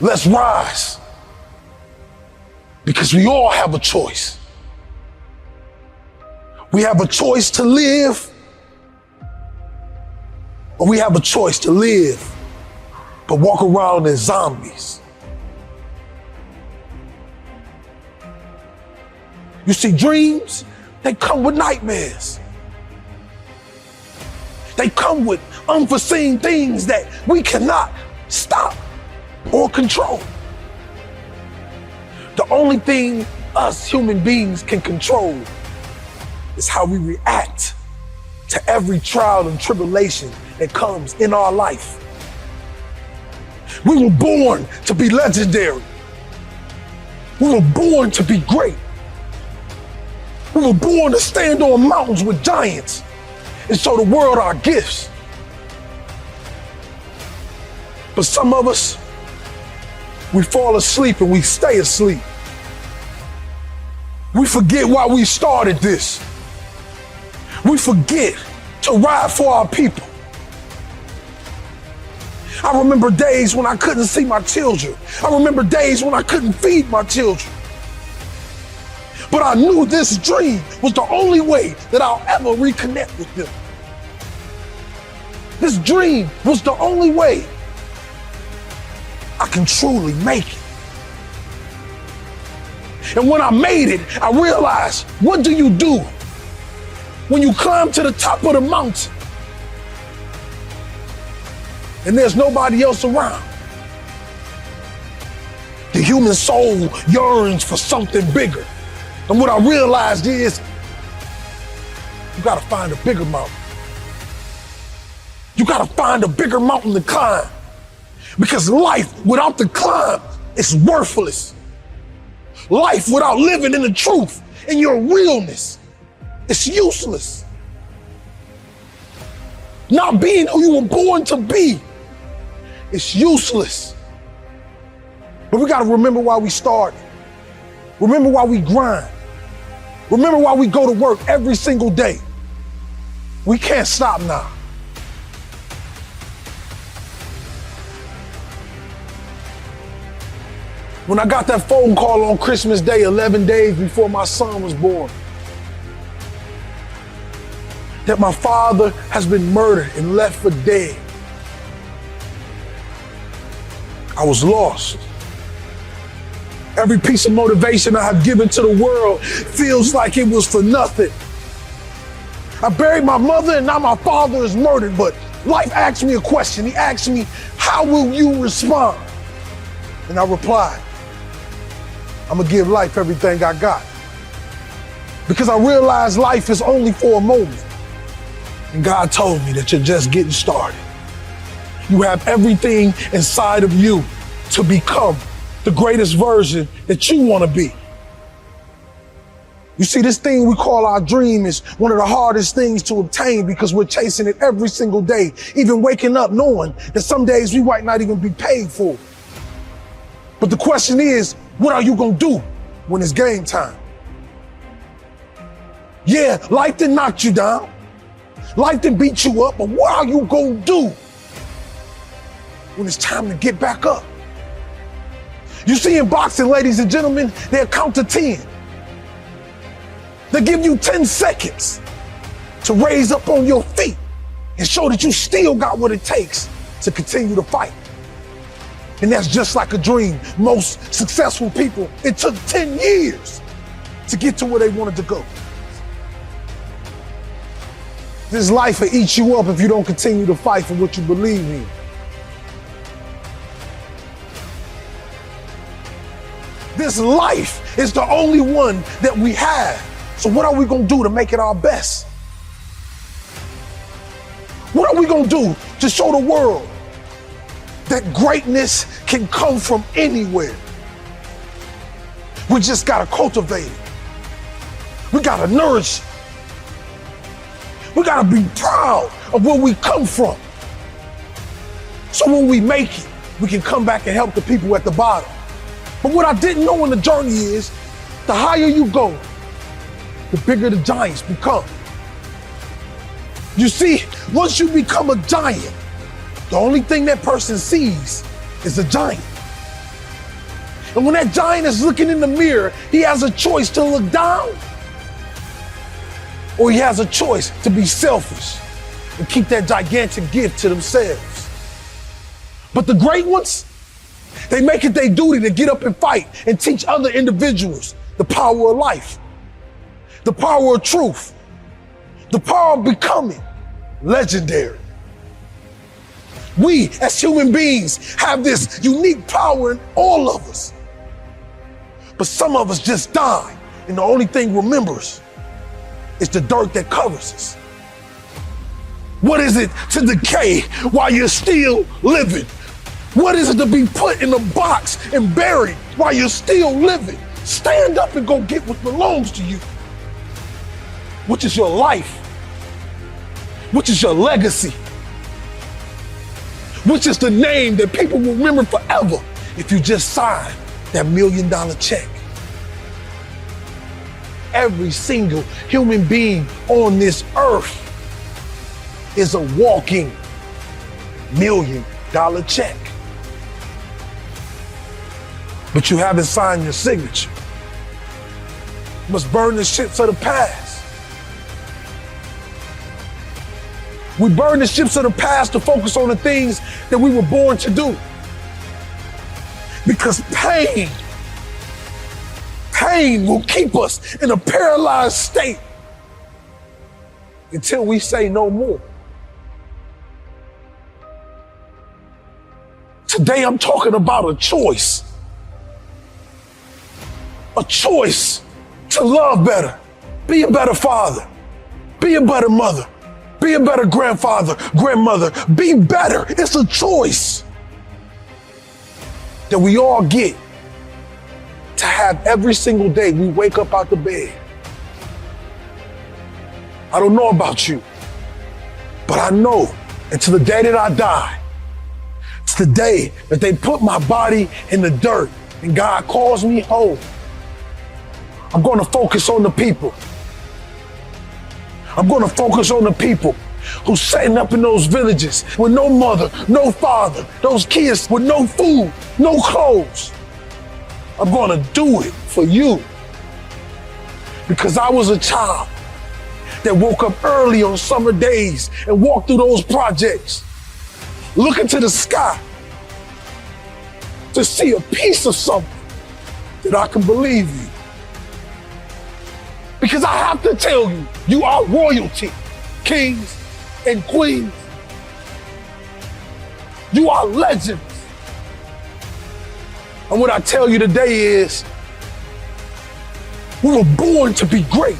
Let's rise, because we all have a choice. We have a choice to live, or we have a choice to live but walk around as zombies. You see, dreams, they come with nightmares. They come with unforeseen things that we cannot stop or control. The only thing us human beings can control is how we react to every trial and tribulation that comes in our life. We were born to be legendary. We were born to be great. We were born to stand on mountains with giants and show the world our gifts. But some of us, we fall asleep and we stay asleep. We forget why we started this. We forget to ride for our people. I remember days when I couldn't see my children. I remember days when I couldn't feed my children. But I knew this dream was the only way that I'll ever reconnect with them. This dream was the only way I can truly make it. And when I made it, I realized, what do you do when you climb to the top of the mountain and there's nobody else around? The human soul yearns for something bigger. And what I realized is, you gotta find a bigger mountain. You gotta find a bigger mountain to climb. Because life without the climb is worthless. Life without living in the truth and your realness is useless. Not being who you were born to be is useless. But we gotta remember why we started. Remember why we grind. Remember why we go to work every single day. We can't stop now. When I got that phone call on Christmas Day, 11 days before my son was born, that my father has been murdered and left for dead, I was lost. Every piece of motivation I have given to the world feels like it was for nothing. I buried my mother and now my father is murdered, but life asked me a question. He asked me, how will you respond? And I replied, I'm gonna give life everything I got. Because I realized life is only for a moment. And God told me that you're just getting started. You have everything inside of you to become the greatest version that you wanna be. You see, this thing we call our dream is one of the hardest things to obtain because we're chasing it every single day, even waking up knowing that some days we might not even be paid for. But the question is, what are you gonna do when it's game time? Yeah, life didn't knock you down. Life didn't beat you up, but what are you gonna do when it's time to get back up? You see, in boxing, ladies and gentlemen, they'll count to 10. They give you 10 seconds to raise up on your feet and show that you still got what it takes to continue to fight. And that's just like a dream. Most successful people, it took 10 years to get to where they wanted to go. This life will eat you up if you don't continue to fight for what you believe in. This life is the only one that we have. So what are we gonna do to make it our best? What are we gonna do to show the world that greatness can come from anywhere? We just gotta cultivate it. We gotta nourish it. We gotta be proud of where we come from. So when we make it, we can come back and help the people at the bottom. But what I didn't know in the journey is, the higher you go, the bigger the giants become. You see, once you become a giant, the only thing that person sees is a giant. And when that giant is looking in the mirror, he has a choice to look down, or he has a choice to be selfish and keep that gigantic gift to themselves. But the great ones, they make it their duty to get up and fight and teach other individuals the power of life, the power of truth, the power of becoming legendary. We, as human beings, have this unique power in all of us. But some of us just die, and the only thing remembers is the dirt that covers us. What is it to decay while you're still living? What is it to be put in a box and buried while you're still living? Stand up and go get what belongs to you, which is your life, which is your legacy, which is the name that people will remember forever if you just sign that $1 million check. Every single human being on this earth is a walking $1 million check. But you haven't signed your signature. You must burn the ships of the past. We burn the ships of the past to focus on the things that we were born to do. Because pain will keep us in a paralyzed state until we say no more. Today I'm talking about a choice. A choice to love better, be a better father, be a better mother, be a better grandfather, grandmother, be better. It's a choice that we all get to have every single day we wake up out the bed. I don't know about you, but I know until the day that I die, it's the day that they put my body in the dirt and God calls me home. I'm going to focus on the people. I'm going to focus on the people who's setting up in those villages with no mother, no father, those kids with no food, no clothes. I'm going to do it for you because I was a child that woke up early on summer days and walked through those projects, looking to the sky to see a piece of something that I can believe in. Because I have to tell you, you are royalty, kings and queens. You are legends. And what I tell you today is, we were born to be great.